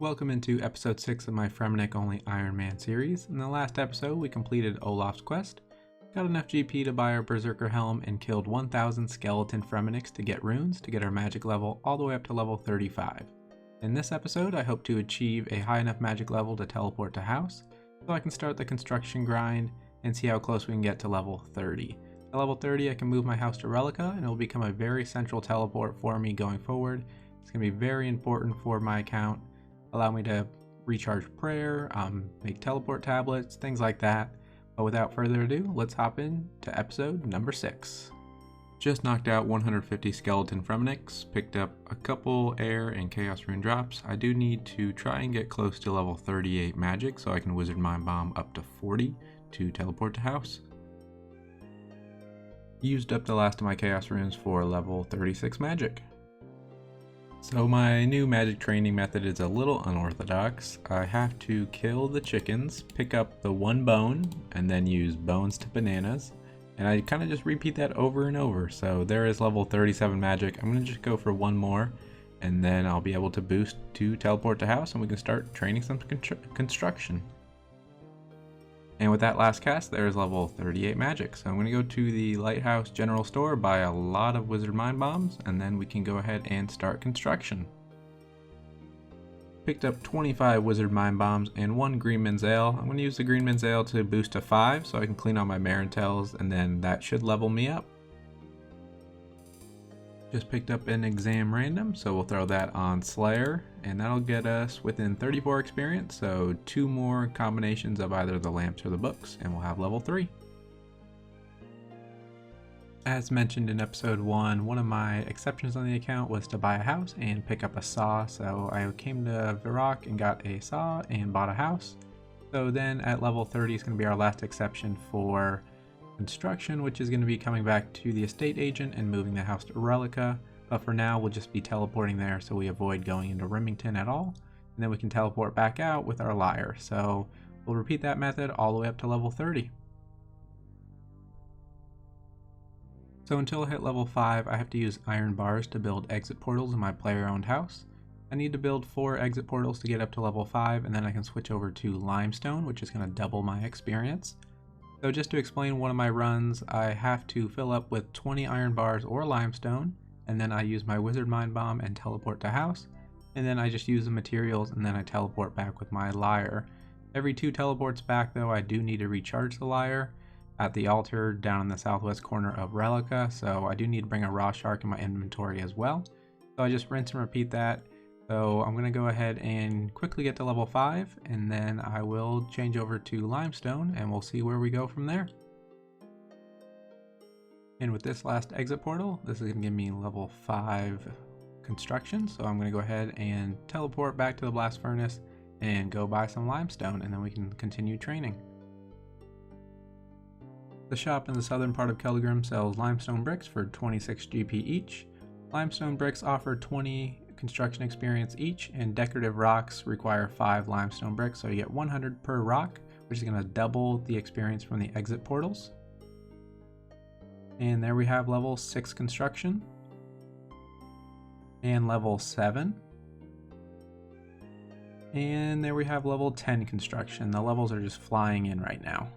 Welcome into episode 6 of my Fremennik only Ironman series. In the last episode, we completed Olaf's quest, got enough GP to buy our Berserker helm, and killed 1000 skeleton Fremenniks to get runes to get our magic level all the way up to level 35. In this episode, I hope to achieve a high enough magic level to teleport to house, so I can start the construction grind and see how close we can get to level 30. At level 30, I can move my house to Relica, and it will become a very central teleport for me going forward. It's going to be very important for my account. Allow me to recharge prayer, make teleport tablets, things like that. But without further ado, let's hop into episode number 6. Just knocked out 150 skeleton Fremenniks, picked up a couple air and chaos rune drops. I do need to try and get close to level 38 magic so I can wizard mind bomb up to 40 to teleport to house. Used up the last of my chaos runes for level 36 magic. So my new magic training method is a little unorthodox. I have to kill the chickens, pick up the one bone, and then use bones to bananas. And I kind of just repeat that over and over. So there is level 37 magic. I'm going to just go for one more, and then I'll be able to boost to teleport to house, and we can start training some construction. And with that last cast, there is level 38 magic. So I'm going to go to the Lighthouse General Store, buy a lot of Wizard Mind Bombs, and then we can go ahead and start construction. Picked up 25 Wizard Mind Bombs and 1 Greenman's Ale. I'm going to use the Greenman's Ale to boost to 5 so I can clean all my Marintels, and then that should level me up. Just picked up an exam random, so we'll throw that on Slayer, and that'll get us within 34 experience, so 2 more combinations of either the lamps or the books, and we'll have level 3. As mentioned in episode 1, one of my exceptions on the account was to buy a house and pick up a saw, so I came to Virok and got a saw and bought a house. So then at level 30 is going to be our last exception for construction, which is going to be coming back to the estate agent and moving the house to Relica, but for now we'll just be teleporting there so we avoid going into Remington at all, and then we can teleport back out with our lyre. So we'll repeat that method all the way up to level 30. So until I hit level 5, I have to use iron bars to build exit portals in my player-owned house. I need to build 4 exit portals to get up to level 5, and then I can switch over to limestone, which is going to double my experience. So just to explain one of my runs, I have to fill up with 20 iron bars or limestone, and then I use my wizard mind bomb and teleport to house, and then I just use the materials and then I teleport back with my lyre. Every 2 teleports back though, I do need to recharge the lyre at the altar down in the southwest corner of Relica, so I do need to bring a raw shark in my inventory as well. So I just rinse and repeat that. So I'm going to go ahead and quickly get to level 5, and then I will change over to limestone and we'll see where we go from there. And with this last exit portal, this is going to give me level 5 construction, so I'm going to go ahead and teleport back to the blast furnace and go buy some limestone, and then we can continue training. The shop in the southern part of Kelgrim sells limestone bricks for 26 GP each. Limestone bricks offer 20 construction experience each, and decorative rocks require 5 limestone bricks, so you get 100 per rock, which is going to double the experience from the exit portals. And there we have level 6 construction and level 7, and there we have level 10 construction. The levels are just flying in right now.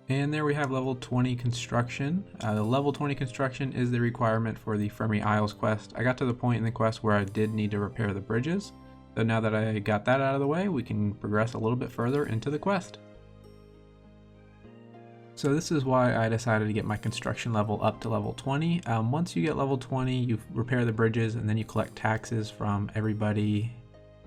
And there we have level 20 construction. The level 20 construction is the requirement for the Fremennik Isles quest. I got to the point in the quest where I did need to repair the bridges. So now that I got that out of the way, we can progress a little bit further into the quest. So this is why I decided to get my construction level up to level 20. Once you get level 20, you repair the bridges and then you collect taxes from everybody.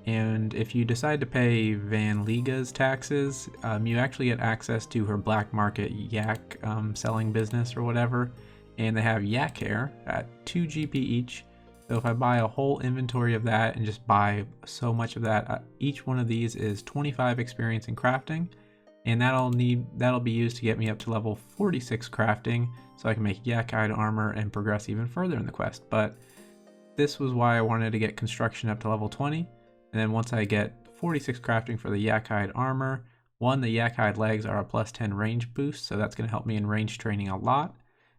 And if you decide to pay Van Liga's taxes, you actually get access to her black market yak selling business or whatever. And they have yak hair at 2 GP each. So if I buy a whole inventory of that and just buy so much of that, each one of these is 25 experience in crafting. And that'll be used to get me up to level 46 crafting, so I can make yak hide armor and progress even further in the quest. But this was why I wanted to get construction up to level 20. And then once I get 46 crafting for the yak hide armor, the yak hide legs are a +10 range boost, so that's going to help me in range training a lot.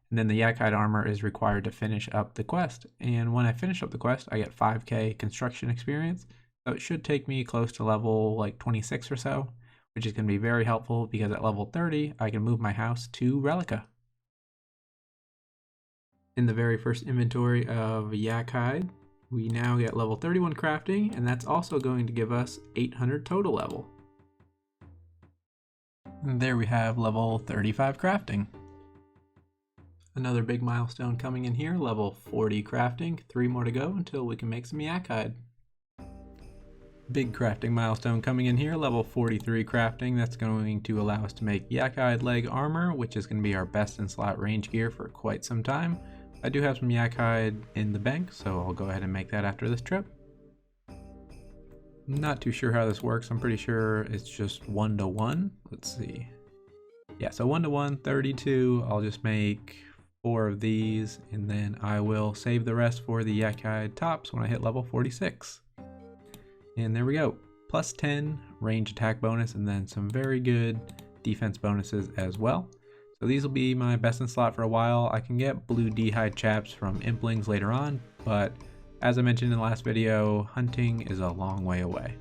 And then the yak hide armor is required to finish up the quest. And when I finish up the quest, I get 5k construction experience. So it should take me close to level like 26 or so, which is going to be very helpful because at level 30, I can move my house to Relica. In the very first inventory of yak hide, we now get level 31 crafting, and that's also going to give us 800 total level. And there we have level 35 crafting. Another big milestone coming in here, level 40 crafting, 3 more to go until we can make some yak hide. Big crafting milestone coming in here, level 43 crafting. That's going to allow us to make yak hide leg armor, which is going to be our best in slot range gear for quite some time. I do have some yak hide in the bank, so I'll go ahead and make that after this trip. Not too sure how this works. I'm pretty sure it's just 1-to-1. Let's see. Yeah, so 1-to-1, 32. I'll just make 4 of these, and then I will save the rest for the yak hide tops when I hit level 46. And there we go. Plus 10 range attack bonus, and then some very good defense bonuses as well. So these will be my best in slot for a while. I can get blue D-hide chaps from implings later on, but as I mentioned in the last video, hunting is a long way away.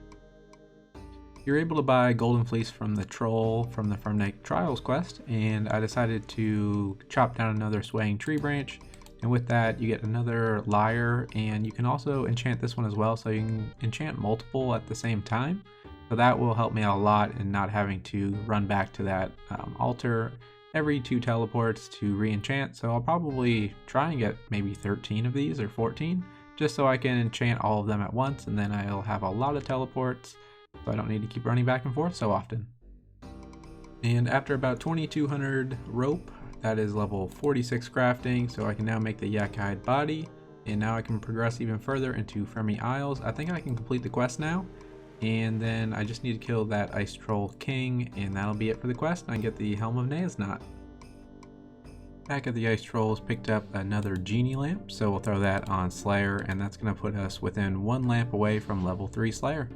You're able to buy Golden Fleece from the troll from the Fremennik Trials quest, and I decided to chop down another swaying tree branch, and with that you get another lyre, and you can also enchant this one as well, so you can enchant multiple at the same time. So that will help me out a lot in not having to run back to that altar every 2 teleports to re-enchant. So I'll probably try and get maybe 13 of these or 14, just so I can enchant all of them at once, and then I'll have a lot of teleports, so I don't need to keep running back and forth so often. And after about 2200 rope, that is level 46 crafting, so I can now make the yak hide body, and now I can progress even further into Fremennik Isles. I think I can complete the quest now, and then I just need to kill that ice troll king, and that'll be it for the quest, and I get the helm of Neasnot. Back at the ice trolls, picked up another genie lamp, so we'll throw that on Slayer, and that's going to put us within 1 lamp away from level 3 Slayer.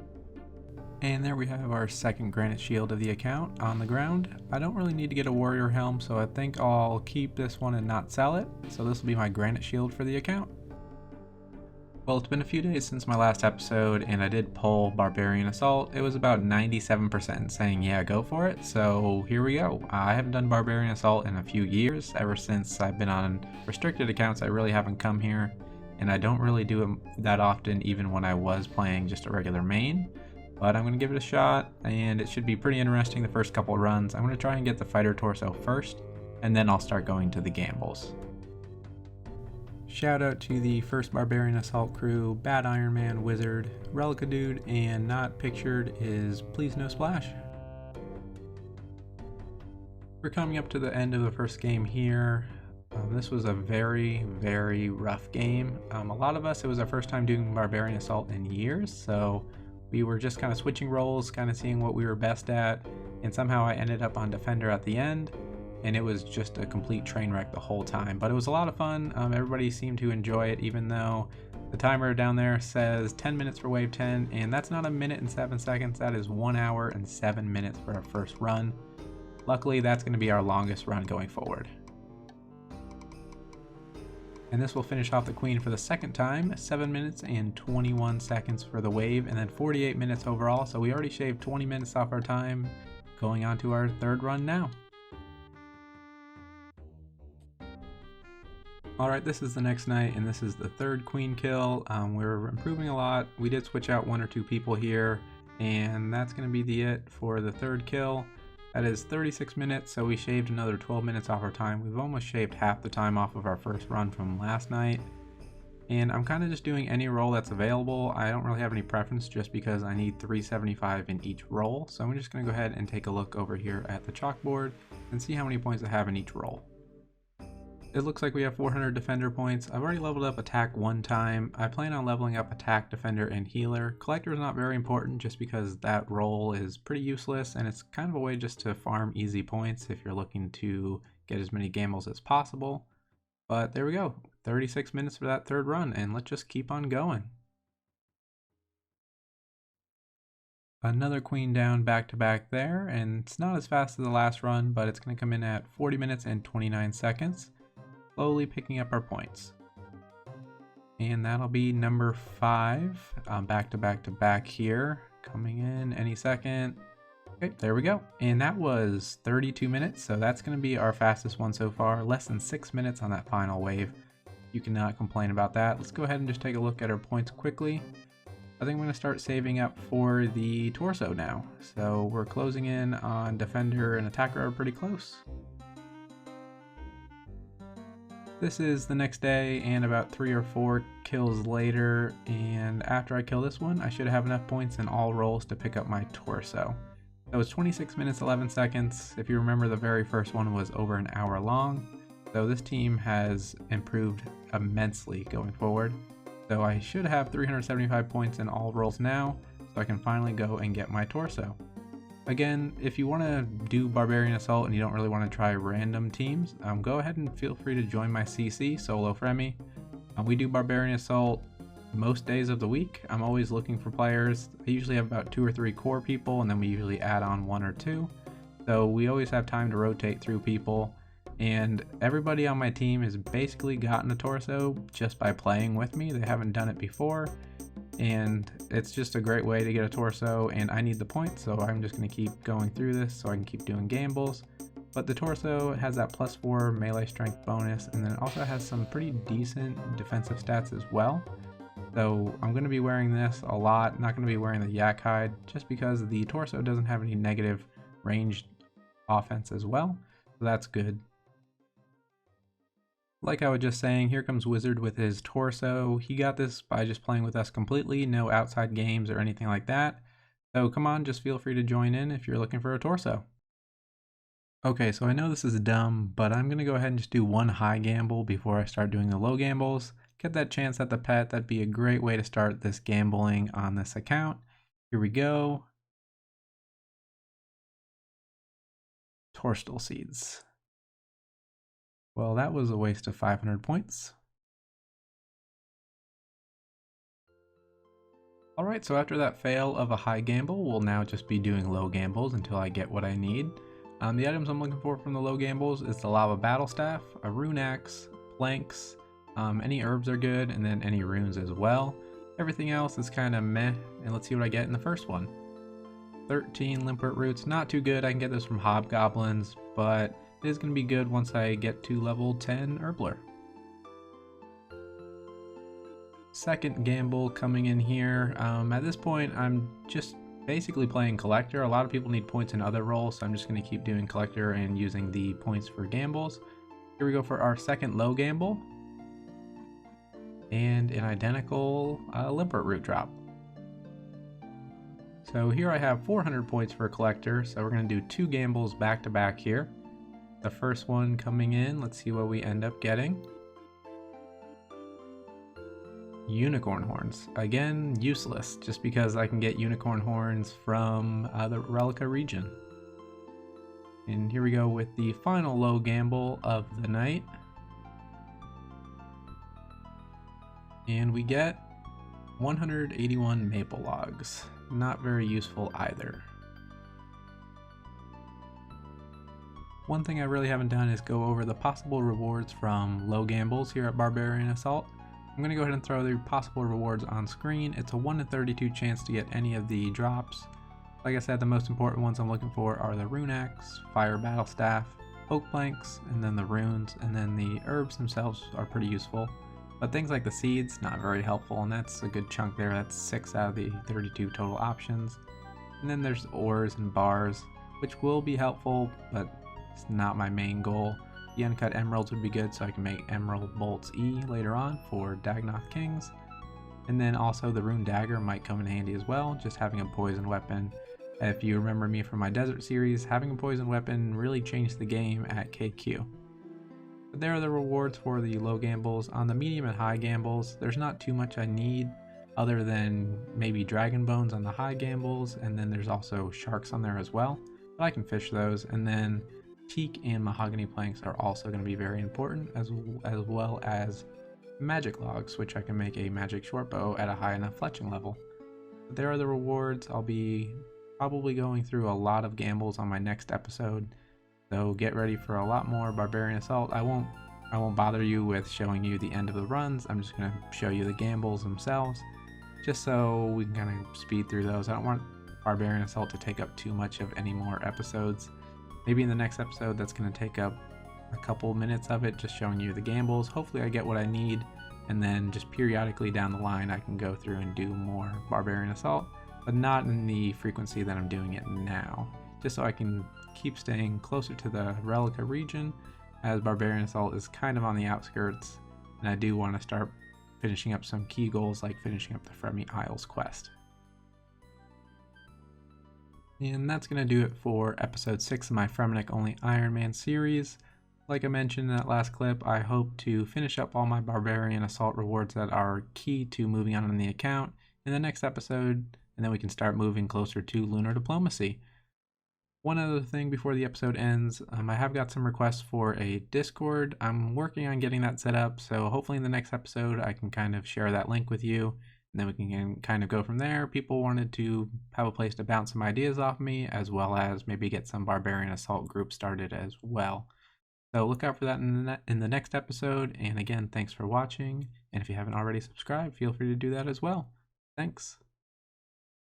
And there we have our second granite shield of the account on the ground. I don't really need to get a warrior helm, so I think I'll keep this one and not sell it. So this will be my granite shield for the account. Well, it's been a few days since my last episode, and I did pull Barbarian Assault. It was about 97% saying yeah, go for it, so here we go. I haven't done Barbarian Assault in a few years. Ever since I've been on restricted accounts, I really haven't come here, and I don't really do it that often, even when I was playing just a regular main. But I'm going to give it a shot, and it should be pretty interesting the first couple of runs. I'm going to try and get the fighter torso first, and then I'll start going to the gambles. Shout out to the first Barbarian Assault crew, Bad Ironman, Wizard, Relica Dude, and not pictured is Please No Splash. We're coming up to the end of the first game here. This was a very, very rough game. A lot of us, it was our first time doing Barbarian Assault in years, so we were just kind of switching roles, kind of seeing what we were best at, and somehow I ended up on Defender at the end. And it was just a complete train wreck the whole time, but it was a lot of fun. Everybody seemed to enjoy it, even though the timer down there says 10 minutes for wave 10, and that's not 1 minute and 7 seconds. That is 1 hour and 7 minutes for our first run. Luckily, that's going to be our longest run going forward. And this will finish off the queen for the second time, 7 minutes and 21 seconds for the wave, and then 48 minutes overall. So we already shaved 20 minutes off our time, going on to our third run now. Alright, this is the next night, and this is the third queen kill. We're improving a lot. We did switch out 1 or 2 people here, and that's going to be it for the third kill. That is 36 minutes, so we shaved another 12 minutes off our time. We've almost shaved half the time off of our first run from last night. And I'm kind of just doing any role that's available. I don't really have any preference just because I need 375 in each role. So I'm just going to go ahead and take a look over here at the chalkboard and see how many points I have in each role. It looks like we have 400 defender points. I've already leveled up attack 1 time. I plan on leveling up attack, defender, and healer. Collector is not very important just because that role is pretty useless, and it's kind of a way just to farm easy points if you're looking to get as many gambles as possible. But there we go, 36 minutes for that third run, and let's just keep on going. Another queen down back to back there, and it's not as fast as the last run, but it's going to come in at 40 minutes and 29 seconds. slowly picking up our points. And that'll be number 5, back to back to back here, coming in any second. Okay, there we go. And that was 32 minutes, so that's going to be our fastest one so far. Less than 6 minutes on that final wave. You cannot complain about that. Let's go ahead and just take a look at our points quickly. I think I'm going to start saving up for the torso now. So we're closing in on defender and attacker are pretty close. This is the next day and about 3 or 4 kills later, and after I kill this one I should have enough points in all rolls to pick up my torso. So it's 26 minutes 11 seconds. If you remember, the very first one was over an hour long. So this team has improved immensely going forward. So I should have 375 points in all rolls now, so I can finally go and get my torso. Again, if you want to do Barbarian Assault and you don't really want to try random teams, go ahead and feel free to join my CC, Solo Fremi. We do Barbarian Assault most days of the week. I'm always looking for players. I usually have about 2 or 3 core people, and then we usually add on 1 or 2. So we always have time to rotate through people. And everybody on my team has basically gotten a torso just by playing with me. They haven't done it before. And it's just a great way to get a torso, and I need the points, so I'm just going to keep going through this so I can keep doing gambles. But the torso has that +4 melee strength bonus, and then it also has some pretty decent defensive stats as well. So I'm going to be wearing this a lot, not going to be wearing the yak hide, just because the torso doesn't have any negative ranged offense as well, so that's good. Like I was just saying, here comes Wizard with his torso. He got this by just playing with us completely, no outside games or anything like that. So come on, just feel free to join in if you're looking for a torso. Okay, so I know this is dumb, but I'm going to go ahead and just do 1 high gamble before I start doing the low gambles. Get that chance at the pet. That'd be a great way to start this gambling on this account. Here we go. Torstal seeds. Well, that was a waste of 500 points. Alright, so after that fail of a high gamble, we'll now just be doing low gambles until I get what I need. The items I'm looking for from the low gambles is the lava battle staff, a rune axe, planks, any herbs are good, and then any runes as well. Everything else is kind of meh, and let's see what I get in the first one. 13 limpet roots, not too good. I can get this from hobgoblins, but it is going to be good once I get to level 10 Herbler. Second gamble coming in here. At this point, I'm just basically playing collector. A lot of people need points in other roles, so I'm just going to keep doing collector and using the points for gambles. Here we go for our second low gamble. And an identical limpet root drop. So here I have 400 points for collector, so we're going to do 2 gambles back to back here. The first one coming in, let's see what we end up getting. Unicorn horns. Again, useless, just because I can get unicorn horns from the Relica region. And here we go with the final low gamble of the night. And we get 181 maple logs. Not very useful either. One thing I really haven't done is go over the possible rewards from low gambles here at Barbarian Assault. I'm going to go ahead and throw the possible rewards on screen. It's a 1 in 32 chance to get any of the drops. Like I said, the most important ones I'm looking for are the rune axe, fire battle staff, oak planks, and then the runes, and then the herbs themselves are pretty useful. But things like the seeds, not very helpful, and that's a good chunk there. That's 6 out of the 32 total options. And then there's ores and bars, which will be helpful, but it's not my main goal. The uncut emeralds would be good, so I can make emerald bolts E later on for Dagnoth Kings. And then also the rune dagger might come in handy as well, just having a poison weapon. If you remember me from my desert series, having a poison weapon really changed the game at KQ. But there are the rewards for the low gambles. On the medium and high gambles, there's not too much I need other than maybe dragon bones on the high gambles, and then there's also sharks on there as well, but I can fish those. And then teak and mahogany planks are also going to be very important, as well as magic logs, which I can make a magic short bow at a high enough fletching level. But there are the rewards. I'll be probably going through a lot of gambles on my next episode, so get ready for a lot more Barbarian Assault. I won't I won't bother you with showing you the end of the runs. I'm just going to show you the gambles themselves, just so we can kind of speed through those. I don't want Barbarian Assault to take up too much of any more episodes. Maybe in the next episode that's going to take up a couple minutes of it, just showing you the gambles. Hopefully I get what I need, and then just periodically down the line I can go through and do more Barbarian Assault, but not in the frequency that I'm doing it now, just so I can keep staying closer to the Relica region, as Barbarian Assault is kind of on the outskirts, and I do want to start finishing up some key goals like finishing up the Fremennik Isles quest. And that's going to do it for episode 6 of my Fremennik only Ironman series. Like I mentioned in that last clip, I hope to finish up all my Barbarian Assault rewards that are key to moving on in the account in the next episode, and then we can start moving closer to Lunar Diplomacy. One other thing before the episode ends, I have got some requests for a Discord. I'm working on getting that set up, so hopefully in the next episode I can kind of share that link with you, and then we can kind of go from there. People wanted to have a place to bounce some ideas off me, as well as maybe get some Barbarian Assault groups started as well. So look out for that in the next episode, and again, thanks for watching, and if you haven't already subscribed, feel free to do that as well. Thanks.